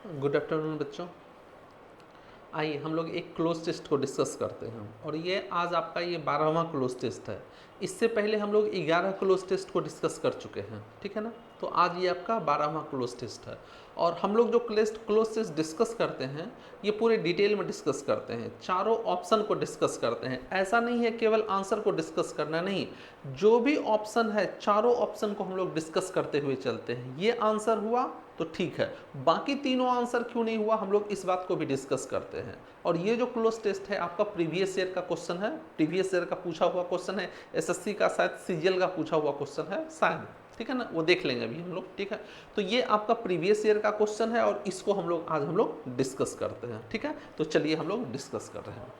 Good afternoon बच्चों। आइए हम लोग एक क्लोज टेस्ट को डिस्कस करते हैं और ये आज आपका ये 12वां क्लोज टेस्ट है। इससे पहले हम लोग 11 क्लोज टेस्ट को डिस्कस कर चुके हैं, ठीक है ना। तो आज ये आपका 12वां क्लोज टेस्ट है और हम लोग जो क्लोज टेस्ट डिस्कस करते हैं ये पूरे डिटेल में डिस्कस करते हैं, चारों ऑप्शन को डिस्कस करते हैं। ऐसा नहीं है केवल आंसर को डिस्कस करना, नहीं, जो भी ऑप्शन है चारों ऑप्शन को हम लोग डिस्कस करते हुए चलते हैं। ये आंसर हुआ तो ठीक है, बाकी तीनों आंसर क्यों नहीं हुआ हम लोग इस बात को भी डिस्कस करते हैं। और ये जो क्लोज टेस्ट है आपका प्रीवियस ईयर का क्वेश्चन है, प्रीवियस ईयर का पूछा हुआ क्वेश्चन है, एसएससी का शायद सीजीएल का पूछा हुआ क्वेश्चन है शायद, ठीक है ना, वो देख लेंगे अभी हम लोग, ठीक है। तो ये आपका प्रीवियस ईयर का क्वेश्चन है और इसको हम लोग आज हम लोग डिस्कस करते हैं, ठीक है। तो चलिए हम लोग डिस्कस कर रहे हैं।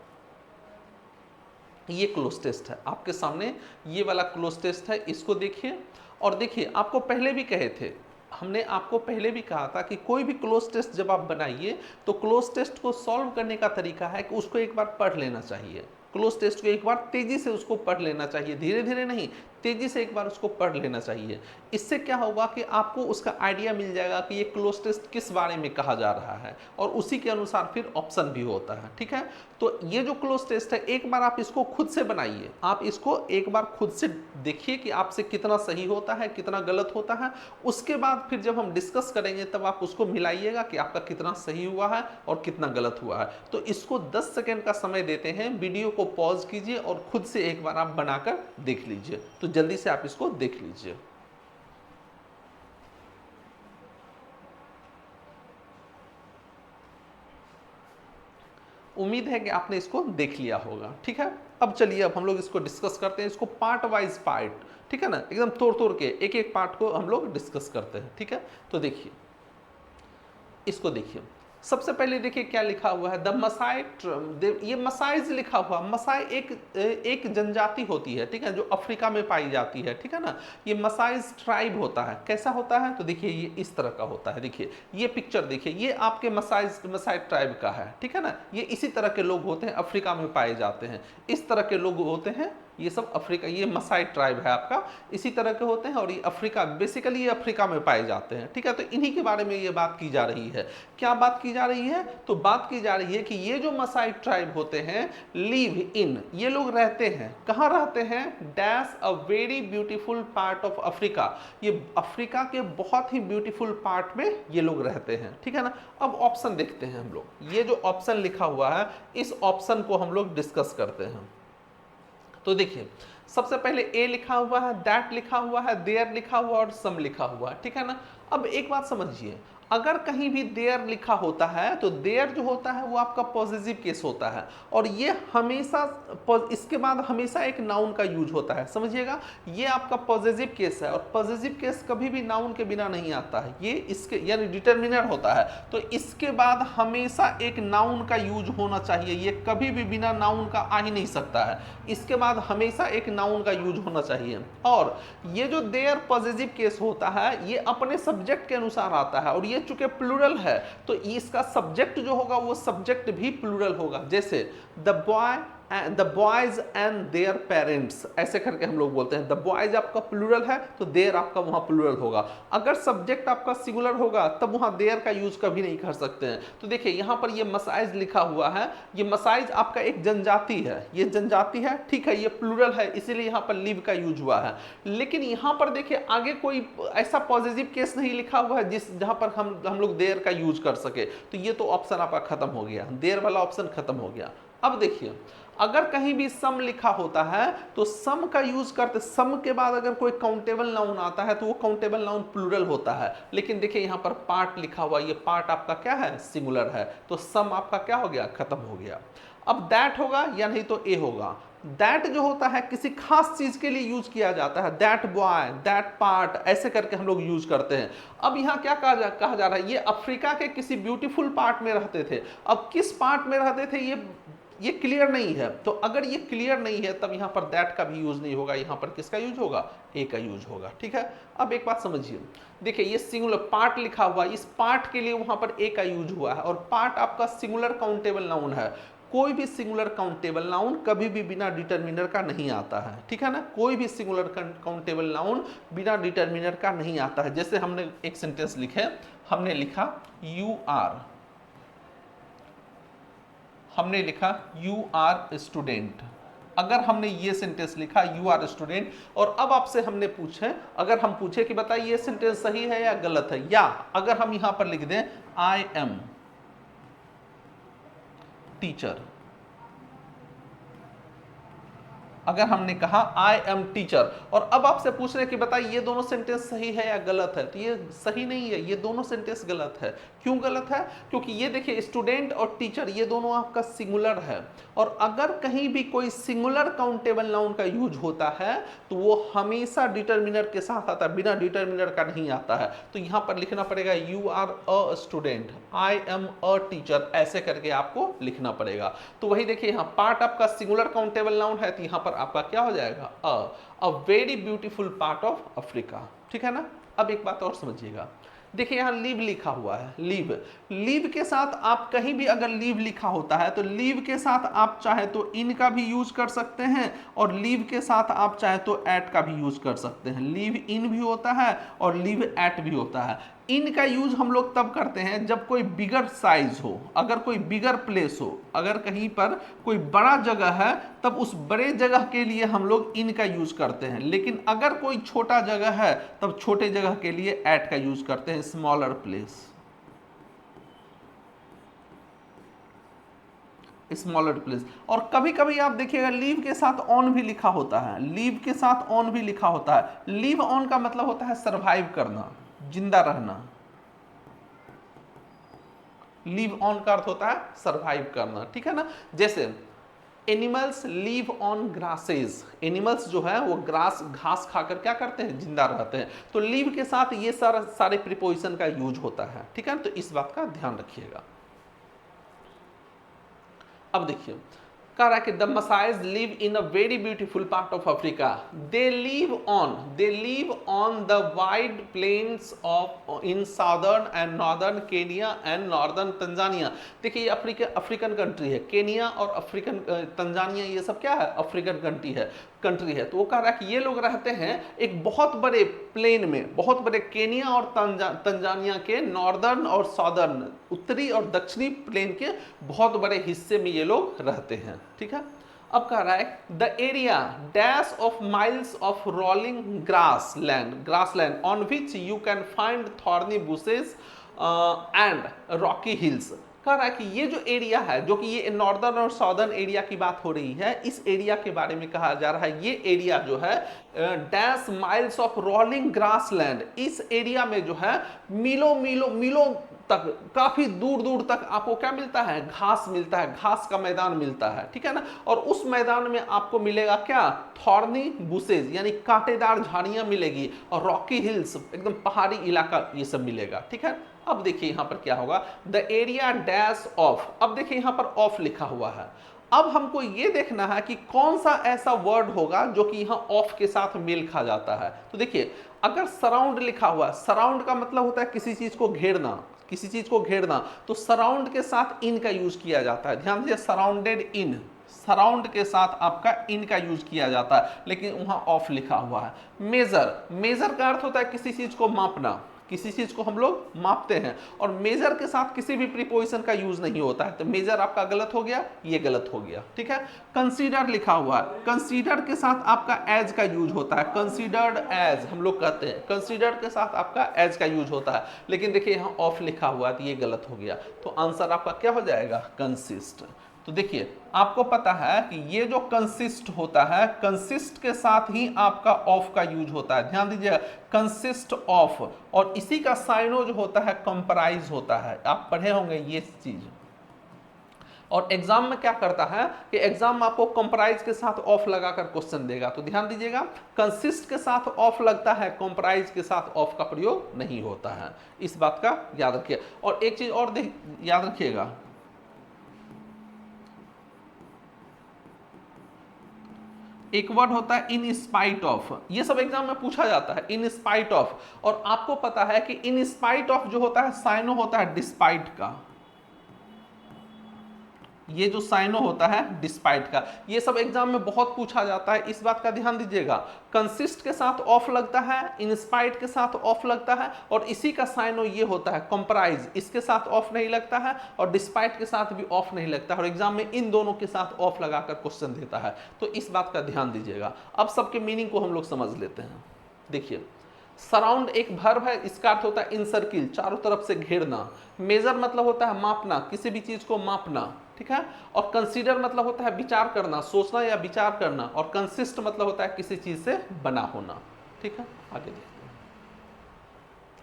ये क्लोज टेस्ट है आपके सामने, ये वाला क्लोज टेस्ट है, इसको देखिए। और देखिए आपको पहले भी कहे थे, हमने आपको पहले भी कहा था कि कोई भी क्लोज टेस्ट जब आप बनाइए तो क्लोज टेस्ट को सॉल्व करने का तरीका है कि उसको एक बार पढ़ लेना चाहिए। क्लोज टेस्ट को एक बार तेजी से उसको पढ़ लेना चाहिए, धीरे धीरे नहीं, तेजी से एक बार उसको पढ़ लेना चाहिए। इससे क्या होगा कि आपको उसका आइडिया मिल जाएगा कि ये क्लोज टेस्ट किस बारे में कहा जा रहा है और उसी के अनुसार फिर ऑप्शन भी होता है, ठीक है। तो ये जो क्लोज टेस्ट है एक बार आप इसको खुद से बनाइए, आप इसको एक बार खुद से देखिए कि आपसे कितना सही होता है कितना गलत होता है। उसके बाद फिर जब हम डिस्कस करेंगे तब आप उसको मिलाइएगा कि आपका कितना सही हुआ है और कितना गलत हुआ है। तो इसको 10 सेकेंड का समय देते हैं, वीडियो को पॉज कीजिए और खुद से एक बार आप बनाकर देख लीजिए। तो जल्दी से आप इसको देख लीजिए। उम्मीद है कि आपने इसको देख लिया होगा, ठीक है। अब चलिए अब हम लोग इसको डिस्कस करते हैं, इसको पार्ट वाइज पार्ट, ठीक है ना, एकदम तोड़ तोड़ के एक एक पार्ट को हम लोग डिस्कस करते हैं, ठीक है। तो देखिए इसको देखिए, सबसे पहले देखिए क्या लिखा हुआ है, द मसाई, ये मसाइज लिखा हुआ। मसाई एक जनजाति होती है, ठीक है, जो अफ्रीका में पाई जाती है, ठीक है ना। ये मसाइज ट्राइब होता है। कैसा होता है तो देखिए ये इस तरह का होता है। देखिए ये पिक्चर देखिए, ये आपके मसाई ट्राइब का है, ठीक है ना। ये इसी तरह के लोग होते हैं, अफ्रीका में पाए जाते हैं, इस तरह के लोग होते हैं। ये सब अफ्रीका, ये मसाई ट्राइब है आपका, इसी तरह के होते हैं और ये अफ्रीका, बेसिकली ये अफ्रीका में पाए जाते हैं, ठीक है। तो इन्हीं के बारे में ये बात की जा रही है। क्या बात की जा रही है तो बात की जा रही है कि ये जो मसाई ट्राइब होते हैं, लिव इन, ये लोग रहते हैं, कहाँ रहते हैं, dash a very beautiful part of Africa, ये अफ्रीका के बहुत ही ब्यूटीफुल पार्ट में ये लोग रहते हैं, ठीक है ना। अब ऑप्शन देखते हैं हम लोग, ये जो ऑप्शन लिखा हुआ है इस ऑप्शन को हम लोग डिस्कस करते हैं। तो देखिए सबसे पहले ए लिखा हुआ है, दैट लिखा हुआ है, देयर लिखा हुआ और सम लिखा हुआ है, ठीक है ना। अब एक बात समझिए, अगर कहीं भी देयर लिखा होता है तो देयर जो होता है वो आपका पॉजिटिव केस होता है और ये हमेशा इसके बाद हमेशा एक नाउन का यूज होता है, समझिएगा। ये आपका पॉजिटिव केस है और पॉजिटिव केस कभी भी नाउन के बिना नहीं आता है, ये इसके यानी डिटर्मिनर होता है। तो इसके बाद हमेशा एक नाउन का यूज होना चाहिए, ये कभी भी बिना नाउन का आ ही नहीं सकता है। इसके बाद हमेशा एक नाउन का यूज होना चाहिए। और ये जो देयर पॉजिटिव केस होता है ये अपने सब्जेक्ट के अनुसार आता है और ये चूंकि प्लूरल है तो इसका सब्जेक्ट जो होगा वो सब्जेक्ट भी प्लूरल होगा। जैसे the boys and their parents, ऐसे करके हम लोग बोलते हैं। द बॉयज आपका प्लूरल है तो देयर आपका वहां प्लूरल होगा। अगर सब्जेक्ट आपका सिंगुलर होगा तब वहां देयर का यूज कभी नहीं कर सकते हैं। तो देखिए यहां पर ये मसाइज लिखा हुआ है, ये मसाइज आपका एक जनजाति है, ये जनजाति है, ठीक है, ये प्लूरल है इसीलिए यहां पर लिव का यूज हुआ है। लेकिन यहां पर देखिए आगे कोई ऐसा पॉजिटिव केस नहीं लिखा हुआ है जिस जहां पर हम लोग देयर का यूज कर सके। तो ये तो ऑप्शन आपका खत्म हो गया, देयर वाला ऑप्शन खत्म हो गया। अब देखिए अगर कहीं भी सम लिखा होता है तो सम का यूज करते, सम के बाद अगर कोई काउंटेबल नाउन आता है तो वो काउंटेबल नाउन प्लूरल होता है। लेकिन देखिए यहां पर पार्ट लिखा हुआ, ये पार्ट आपका क्या है, सिंगुलर है, तो सम आपका क्या हो गया, खत्म हो गया। अब दैट होगा या नहीं तो ए होगा। दैट जो होता है किसी खास चीज के लिए यूज किया जाता है, दैट बॉय, दैट पार्ट, ऐसे करके हम लोग यूज करते हैं। अब यहाँ क्या कहा जा रहा है, ये अफ्रीका के किसी ब्यूटीफुल पार्ट में रहते थे। अब किस पार्ट में रहते थे ये क्लियर नहीं है। तो अगर ये क्लियर नहीं है तब यहां पर दैट का भी यूज नहीं होगा, यहां पर किसका यूज होगा, ए का यूज होगा, ठीक है। अब एक बात समझिए, देखिए ये सिंगुलर पार्ट लिखा हुआ, इस पार्ट के लिए वहां पर ए का यूज हुआ है और पार्ट आपका सिंगुलर काउंटेबल नाउन है। कोई भी सिंगुलर काउंटेबल नाउन कभी भी बिना डिटरमिनर का नहीं आता है, ठीक है ना, कोई भी सिंगुलर काउंटेबल नाउन बिना डिटरमिनर का नहीं आता है। जैसे हमने एक सेंटेंस लिखे, हमने लिखा यू आर, हमने लिखा यू आर स्टूडेंट। अगर हमने ये सेंटेंस लिखा यू आर स्टूडेंट, और अब आपसे हमने पूछे, अगर हम पूछे कि बताइए ये सेंटेंस सही है या गलत है, या अगर हम यहां पर लिख दें आई एम टीचर, अगर हमने कहा आई एम टीचर, और अब आपसे पूछ रहे हैं कि बताइए ये दोनों सेंटेंस सही है या गलत है, तो ये सही नहीं है, ये दोनों सेंटेंस गलत है। क्यों गलत है? क्योंकि ये देखिए स्टूडेंट और टीचर ये दोनों आपका सिंगुलर है, और अगर कहीं भी कोई सिंगुलर काउंटेबल नाउन का यूज होता है तो वो हमेशा डिटरमिनर के साथ आता है, बिना डिटरमिनर का नहीं आता है। तो यहां पर लिखना पड़ेगा you are a student, I am a teacher, ऐसे करके आपको लिखना पड़ेगा। तो वही देखिए यहाँ पार्ट आपका सिंगुलर काउंटेबल नाउन है, तो यहां पर आपका क्या हो जाएगा अ very beautiful part of Africa, ठीक है ना। अब एक बात और समझिएगा, देखिए यहां लीव लिखा हुआ है, लीव, लीव के साथ आप कहीं भी अगर लीव लिखा होता है तो लीव के साथ आप चाहे तो इन का भी यूज कर सकते हैं, और लीव के साथ आप चाहे तो एट का भी यूज कर सकते हैं। लीव इन भी होता है और लीव एट भी होता है। इन का यूज हम लोग तब करते हैं जब कोई बिगर साइज हो, अगर कोई बिगर प्लेस हो, अगर कहीं पर कोई बड़ा जगह है तब उस बड़े जगह के लिए हम लोग इन का यूज करते हैं, लेकिन अगर कोई छोटा जगह है तब छोटे जगह के लिए एट का यूज करते हैं, स्मॉलर प्लेस, स्मॉलर प्लेस। और कभी कभी आप देखिएगा लीव के साथ ऑन भी लिखा होता है, लीव के साथ ऑन भी लिखा होता है। लीव ऑन का मतलब होता है सरवाइव करना, जिंदा रहना। लीव ऑन का अर्थ होता है सरवाइव करना, ठीक है ना। जैसे animals leave on grasses, animals जो है वो घास खाकर क्या करते हैं, जिंदा रहते हैं। तो लीव के साथ ये सारे प्रीपोजिशन का यूज होता है, ठीक है ना, तो इस बात का ध्यान रखिएगा। अब देखिए कह रहा है कि the Maasais live in a very beautiful part of Africa, they live on the wide plains of in southern and northern Kenya and northern Tanzania. देखिए ये अफ्रीकन कंट्री है, केनिया और अफ्रीकन तंजानिया ये सब क्या है, अफ्रीकन कंट्री है। तो वो कह रहा है कि ये लोग रहते हैं एक बहुत बड़े प्लेन में, बहुत बड़े केनिया और तंजानिया के नॉर्दर्न और साउदर्न, उत्तरी और दक्षिणी प्लेन के बहुत बड़े हिस्से में ये लोग रहते हैं, ठीक है। अब कह रहा है the area dash of miles of rolling grassland on which you can find thorny bushes and Rocky hills. कह रहा है कि ये जो एरिया है, जो कि ये नॉर्दर्न और साउदर्न एरिया की बात हो रही है, इस एरिया के बारे में कहा जा रहा है, ये एरिया जो है dash miles of rolling grassland, इस एरिया में जो है मीलों तक, काफी दूर दूर तक आपको क्या मिलता है, घास मिलता है, घास का मैदान मिलता है, ठीक है ना। और उस मैदान में आपको मिलेगा क्या, थॉर्नी बुशेज यानी कांटेदार झाड़ियां मिलेगी, और रॉकी हिल्स एकदम पहाड़ी इलाका ये सब मिलेगा, ठीक है। अब देखिए यहां पर क्या होगा, द एरिया डैश ऑफ, अब देखिए यहां पर ऑफ लिखा हुआ है। अब हमको ये देखना है कि कौन सा ऐसा वर्ड होगा जो कि यहां ऑफ के साथ मेल खा जाता है। तो देखिए अगर सराउंड लिखा हुआ है, सराउंड का मतलब होता है किसी चीज को घेरना, किसी चीज को घेरना, तो सराउंड के साथ इन का यूज किया जाता है। ध्यान दीजिए सराउंडेड इन, सराउंड के साथ आपका इन का यूज किया जाता है, लेकिन वहां ऑफ लिखा हुआ है। मेजर का अर्थ होता है किसी चीज को मापना, किसी चीज को हम लोग मापते हैं, और मेजर के साथ किसी भी प्रीपोजिशन का यूज नहीं होता है, तो मेजर आपका गलत हो गया, ये गलत हो गया, ठीक है। कंसीडर लिखा हुआ है, कंसीडर के साथ आपका एज का यूज होता है, कंसीडर्ड एज हम लोग कहते हैं, कंसीडर के साथ आपका एज का यूज होता है, लेकिन देखिए यहाँ ऑफ लिखा हुआ है तो ये गलत हो गया। तो आंसर आपका क्या हो जाएगा, कंसिस्ट। तो देखिए आपको पता है कि ये जो कंसिस्ट होता है, कंसिस्ट के साथ ही आपका ऑफ का यूज होता है। ध्यान दीजिए कंसिस्ट ऑफ, और इसी का साइनो जो होता है कंप्राइज होता है, आप पढ़े होंगे ये चीज। और एग्जाम में क्या करता है कि एग्जाम में आपको कंप्राइज के साथ ऑफ लगाकर क्वेश्चन देगा, तो ध्यान दीजिएगा कंसिस्ट के साथ ऑफ लगता है, कंप्राइज के साथ ऑफ का प्रयोग नहीं होता है, इस बात का याद रखिए। और एक चीज और याद रखिएगा, एक वर्ड होता है इन स्पाइट ऑफ, ये सब एग्जाम में पूछा जाता है, इन स्पाइट ऑफ। और आपको पता है कि इन स्पाइट ऑफ जो होता है साइनो होता है डिस्पाइट का, ये जो साइनो होता है डिस्पाइट का, ये सब एग्जाम में बहुत पूछा जाता है, इस बात का ध्यान दीजिएगा। कंसिस्ट के साथ ऑफ लगता है, इंस्पाइट के साथ ऑफ लगता है, और इसी का साइनो ये होता है कंप्राइज, इसके साथ ऑफ नहीं लगता है और डिस्पाइट के साथ भी ऑफ नहीं लगता है, और एग्जाम में इन दोनों के साथ ऑफ लगाकर क्वेश्चन देता है, तो इस बात का ध्यान दीजिएगा। अब सबके मीनिंग को हम लोग समझ लेते हैं। देखिए, सराउंड एक वर्ब है, इसका अर्थ होता है इनसर्किल, चारों तरफ से घेरना। मेजर मतलब होता है मापना, किसी भी चीज को मापना, ठीक है। और कंसीडर मतलब होता है विचार करना, सोचना या विचार करना। और कंसिस्ट मतलब होता है किसी चीज से बना होना, ठीक है। आगे देखते हैं,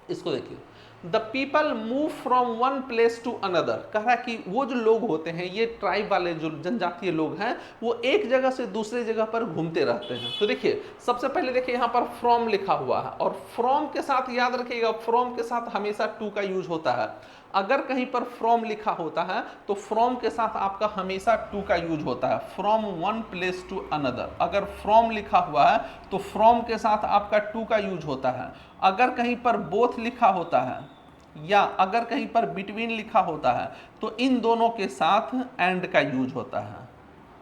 इसको देखिए। The people move from one place to another, कह रहा है कि वो जो लोग होते हैं, ये ट्राइब वाले जो जनजातीय लोग हैं, वो एक जगह से दूसरी जगह पर घूमते रहते हैं। तो देखिए, सबसे पहले देखिए यहाँ पर फ्रॉम लिखा हुआ है, और फ्रॉम के साथ याद रखिएगा, फ्रॉम के साथ हमेशा टू का यूज होता है। अगर कहीं पर फ्रॉम लिखा होता है तो फ्रॉम के साथ आपका हमेशा टू का यूज होता है, from one place to another. अगर फ्रॉम लिखा हुआ है तो फ्रॉम के साथ आपका टू का यूज होता है। अगर कहीं पर बोथ लिखा होता है या अगर कहीं पर बिटवीन लिखा होता है तो इन दोनों के साथ एंड का यूज होता है,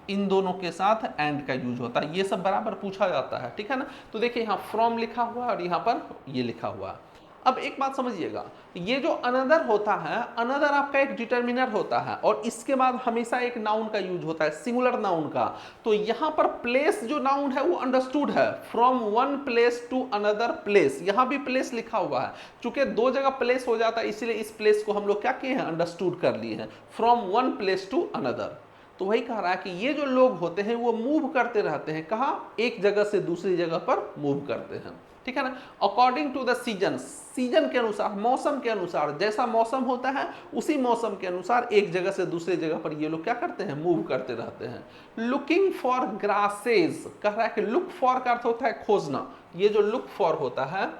इन दोनों के साथ एंड का यूज होता है। ये सब बराबर पूछा जाता है, ठीक है ना। तो देखिए, यहाँ फ्रॉम लिखा हुआ है और यहाँ पर ये लिखा हुआ है। अब एक बात समझिएगा, ये जो अनदर होता है, अनदर आपका एक डिटर्मिनर होता है, और इसके बाद हमेशा एक नाउन का यूज होता है, सिंगुलर नाउन का। तो यहाँ पर प्लेस जो नाउन है वो अंडरस्टूड है, from one place to another place, यहाँ भी प्लेस लिखा हुआ है। चूंकि दो जगह प्लेस हो जाता है, इसलिए इस प्लेस को हम लोग क्या किए हैं, अंडरस्टूड कर लिए हैं, from one place to another. तो वही कह रहा है कि ये जो लोग होते हैं वो मूव करते रहते हैं, कहाँ, एक जगह से दूसरी जगह पर मूव करते हैं, ठीक है ना। According to the season, season के अनुसार, मौसम के अनुसार, जैसा मौसम होता है उसी मौसम के अनुसार एक जगह से दूसरी जगह पर ये लोग क्या करते हैं, मूव करते रहते हैं। लुकिंग फॉर ग्रासेस, कह रहा है कि लुक फॉर का अर्थ होता है खोजना। ये जो लुक फॉर होता है,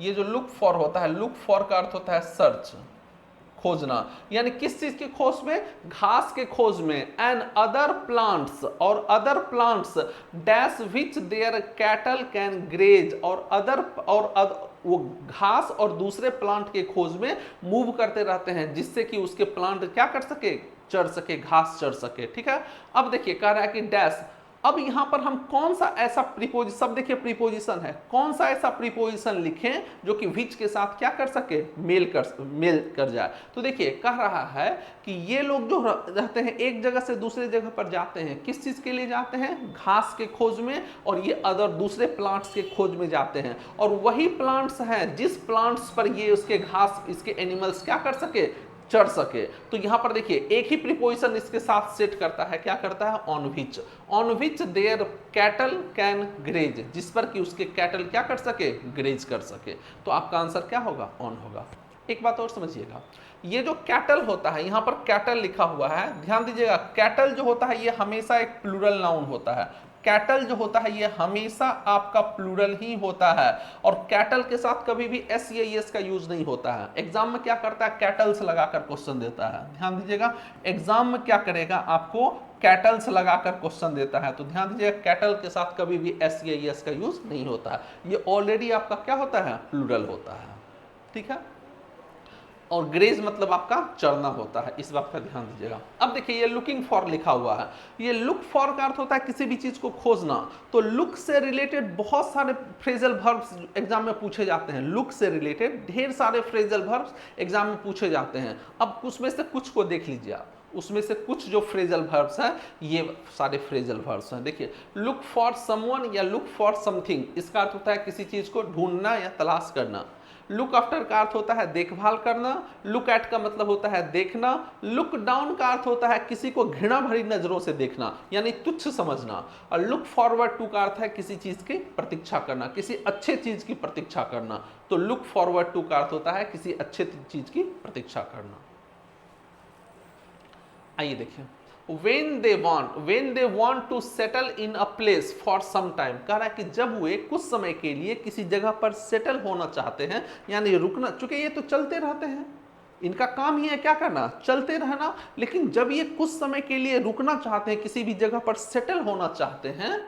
ये जो लुक फॉर होता है, लुक फॉर का अर्थ होता है सर्च, खोजना। यानी किस चीज की खोज में, घास के खोज में। एंड अदर प्लांट्स, और other plants dash which there cattle can graze, और अदर वो घास और दूसरे प्लांट के खोज में मूव करते रहते हैं, जिससे कि उसके प्लांट क्या कर सके, चढ़ सके, घास चढ़ सके, ठीक है। अब देखिए, कह रहा है कि डैश, अब यहां पर हम कौन सा ऐसा प्रीपोजिशन, सब देखिए प्रीपोजिशन है, कौन सा ऐसा प्रीपोजिशन लिखें जो कि विच के साथ क्या कर सके, मेल कर जाए। तो देखिए, कह रहा है कि ये लोग जो रहते हैं एक जगह से दूसरे जगह पर जाते हैं, किस चीज के लिए जाते हैं, घास के खोज में, और ये अदर दूसरे प्लांट्स के खोज में जाते हैं। और वही प्लांट्स हैं जिस प्लांट्स पर ये उसके घास, इसके एनिमल्स क्या कर सके, चढ़ सके। तो यहां पर देखिए, एक ही प्रीपोजिशन इसके साथ सेट करता है, क्या करता है, on which there cattle can graze, जिस पर कि उसके कैटल क्या कर सके, ग्रेज कर सके। तो आपका आंसर क्या होगा, ऑन होगा। एक बात और समझिएगा, ये जो कैटल होता है, यहां पर कैटल लिखा हुआ है, ध्यान दीजिएगा, कैटल जो होता है ये हमेशा एक प्लूरल नाउन होता है। कैटल जो होता है ये हमेशा आपका प्लूरल ही होता है, और कैटल के साथ कभी भी एस या एस का यूज नहीं होता है। एग्जाम में क्या करता है, कैटल्स लगाकर क्वेश्चन देता है, ध्यान दीजिएगा। एग्जाम में क्या करेगा, आपको कैटल्स लगाकर क्वेश्चन देता है, तो ध्यान दीजिएगा, कैटल के साथ कभी भी एस या एस का यूज नहीं होता है। ये ऑलरेडी आपका क्या होता है, प्लूरल होता है, ठीक है। और ग्रेज मतलब आपका चढ़ना होता है, इस बात का ध्यान दीजिएगा। अब देखिए, ये लुकिंग फॉर लिखा हुआ है, ये लुक फॉर का अर्थ होता है किसी भी चीज को खोजना। तो लुक से रिलेटेड बहुत सारे फ्रेजल वर्ब्स एग्जाम में पूछे जाते हैं, लुक से रिलेटेड ढेर सारे फ्रेजल वर्ब्स एग्जाम में पूछे जाते हैं। अब उसमें से कुछ को देख लीजिए आप, उसमें से कुछ जो फ्रेजल वर्ब्स हैं, ये सारे फ्रेजल वर्ब्स हैं। देखिए, लुक फॉर समवन या लुक फॉर समथिंग, इसका अर्थ होता है किसी चीज को ढूंढना या तलाश करना। लुक आफ्टर का अर्थ होता है देखभाल करना। लुक एट का मतलब होता है देखना। लुक डाउन का अर्थ होता है किसी को घृणा भरी नजरों से देखना, यानी तुच्छ समझना। और लुक फॉरवर्ड टू का अर्थ है किसी चीज की प्रतीक्षा करना, किसी अच्छे चीज की प्रतीक्षा करना। तो लुक फॉरवर्ड टू का अर्थ होता है किसी अच्छे चीज की प्रतीक्षा करना। आइए देखिए, when they want to settle in a place for some time, कह रहा है कि जब वे कुछ समय के लिए किसी जगह पर सेटल होना चाहते हैं, यानी रुकना, चूंकि ये तो चलते रहते हैं, इनका काम ही है क्या करना, चलते रहना। लेकिन जब ये कुछ समय के लिए रुकना चाहते हैं, किसी भी जगह पर सेटल होना चाहते हैं,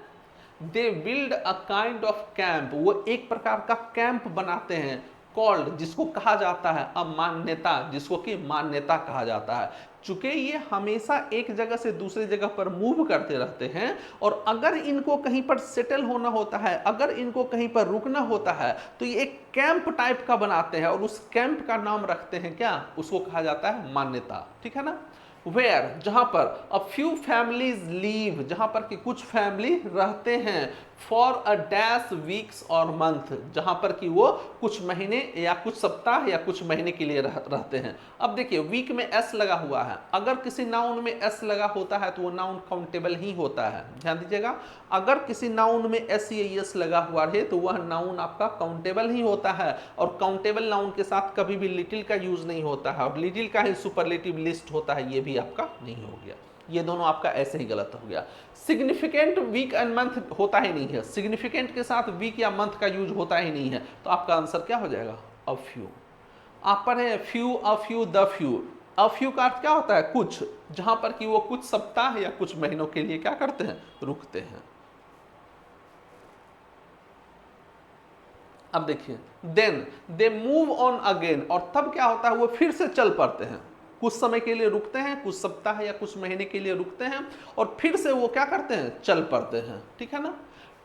they build a kind of camp, वो एक प्रकार का कैंप बनाते हैं। कॉल्ड जिसको कहा जाता है, अमान्यता जिसको कि मान्यता कहा जाता है। चूंकि ये हमेशा एक जगह से दूसरी जगह पर मूव करते रहते हैं और अगर इनको कहीं पर सेटल होना होता है, अगर इनको कहीं पर रुकना होता है तो ये एक कैंप टाइप का बनाते हैं और उस कैंप का नाम रखते हैं क्या, उसको कहा जाता है मान्यता। ठीक है ना। वेयर जहां पर अ फ्यू फैमिलीज लीव, जहां पर कि कुछ फैमिली रहते हैं, फॉर अ डैश वीक्स और मंथ, जहां पर कि वो कुछ महीने या कुछ सप्ताह या कुछ महीने के लिए रहते हैं। अब देखिए वीक में एस लगा हुआ है, अगर किसी नाउन में एस लगा होता है तो वो नाउन काउंटेबल ही होता है, ध्यान दीजिएगा। अगर किसी नाउन में एस या एस लगा हुआ है तो वह नाउन आपका काउंटेबल ही होता है, और काउंटेबल नाउन के साथ कभी भी लिटिल का यूज नहीं होता है, और लिटिल का ही सुपरलेटिव लिस्ट होता है, ये भी आपका नहीं हो गया। ये दोनों आपका ऐसे ही गलत हो गया। सिग्निफिकेंट वीक एंड मंथ होता ही नहीं है, सिग्निफिकेंट के साथ वीक या मंथ का यूज होता ही नहीं है, तो आपका आंसर क्या हो जाएगा, अ फ्यू। आप पढ़े few, a few, the few. A few का अर्थ क्या होता है, कुछ, जहां पर कि वो कुछ सप्ताह या कुछ महीनों के लिए क्या करते हैं, रुकते हैं। अब देखिए then they move on again, और तब क्या होता है, वो फिर से चल पड़ते हैं, कुछ समय के लिए रुकते हैं, कुछ सप्ताह या कुछ महीने के लिए रुकते हैं और फिर से वो क्या करते हैं, चल पड़ते हैं। ठीक है ना।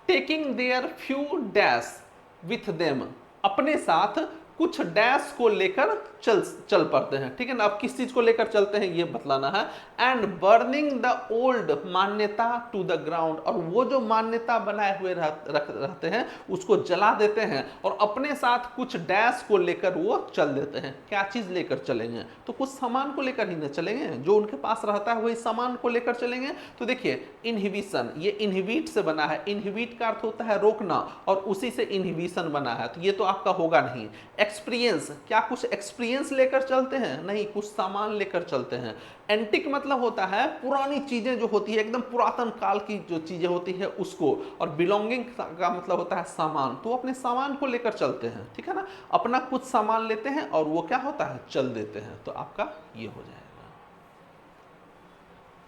Taking their few dash with them, अपने साथ कुछ डैश को लेकर चल पड़ते हैं। ठीक है ना। अब किस चीज को लेकर चलते हैं ये बतलाना है। एंड बर्निंग द ओल्ड मान्यता टू द ग्राउंड, और वो जो मान्यता बनाए हुए रहते हैं उसको जला देते हैं और अपने साथ कुछ डैश को लेकर वो चल देते हैं। क्या चीज लेकर चलेंगे, तो कुछ सामान को लेकर ही ना चलेंगे, जो उनके पास रहता है वही सामान को लेकर चलेंगे। तो देखिए इनहिबिशन, ये इनहिबिट से बना है, इनहिबिट का अर्थ होता है रोकना, और उसी से इनहिबिशन बना है, तो ये तो आपका होगा नहीं। एक्सपीरियंस, क्या कुछ एक्सपीरियंस लेकर चलते हैं, नहीं, कुछ सामान लेकर चलते हैं। एंटिक मतलब होता है पुरानी चीजें जो होती है, एकदम पुरातन काल की जो चीजें होती है उसको, और बिलोंगिंग का मतलब होता है सामान, तो अपने सामान को लेकर चलते हैं। ठीक है ना। अपना कुछ सामान लेते हैं और वो क्या होता है, चल देते हैं, तो आपका ये हो जाएगा।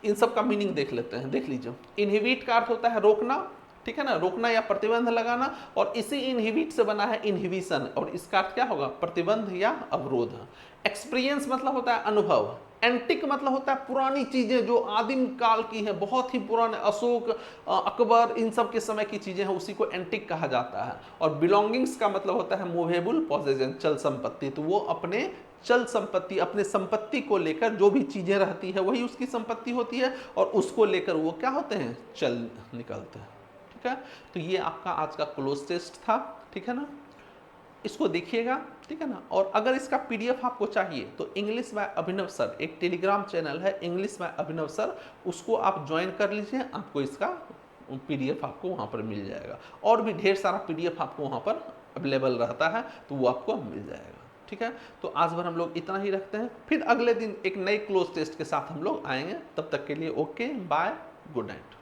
इन सब का मीनिंग देख लेते हैं, देख लीजिए। इनहिबिट का अर्थ होता है रोकना, ठीक है ना, रोकना या प्रतिबंध लगाना, और इसी इनहिबिट से बना है इनहिबिशन, और इसका अर्थ क्या होगा, प्रतिबंध या अवरोध। एक्सपीरियंस मतलब होता है अनुभव। एंटिक मतलब होता है पुरानी चीजें जो आदिम काल की है, बहुत ही पुराने, अशोक, अकबर, इन सब के समय की चीजें हैं, उसी को एंटिक कहा जाता है। और बिलोंगिंग्स का मतलब होता है मूवेबल पॉसेशन, चल संपत्ति, तो वो अपने चल संपत्ति, अपने संपत्ति को लेकर जो भी चीजें रहती है वही उसकी संपत्ति होती है, और उसको लेकर वो क्या होते हैं, चल निकलते हैं। ठीक है। तो ये आपका आज का क्लोज टेस्ट था। ठीक है ना। इसको देखिएगा। ठीक है ना। और अगर इसका पीडीएफ आपको चाहिए तो इंग्लिश बाय अभिनव सर, एक टेलीग्राम चैनल है इंग्लिश बाय अभिनव सर, उसको आप ज्वाइन कर लीजिए, आपको इसका पीडीएफ आपको वहाँ पर मिल जाएगा। और भी ढेर सारा पीडीएफ आपको वहाँ पर अवेलेबल रहता है, तो वो आपको मिल जाएगा। ठीक है। तो आज भर हम लोग इतना ही रखते हैं, फिर अगले दिन एक नए क्लोज टेस्ट के साथ हम लोग आएंगे। तब तक के लिए ओके, बाय, गुड नाइट।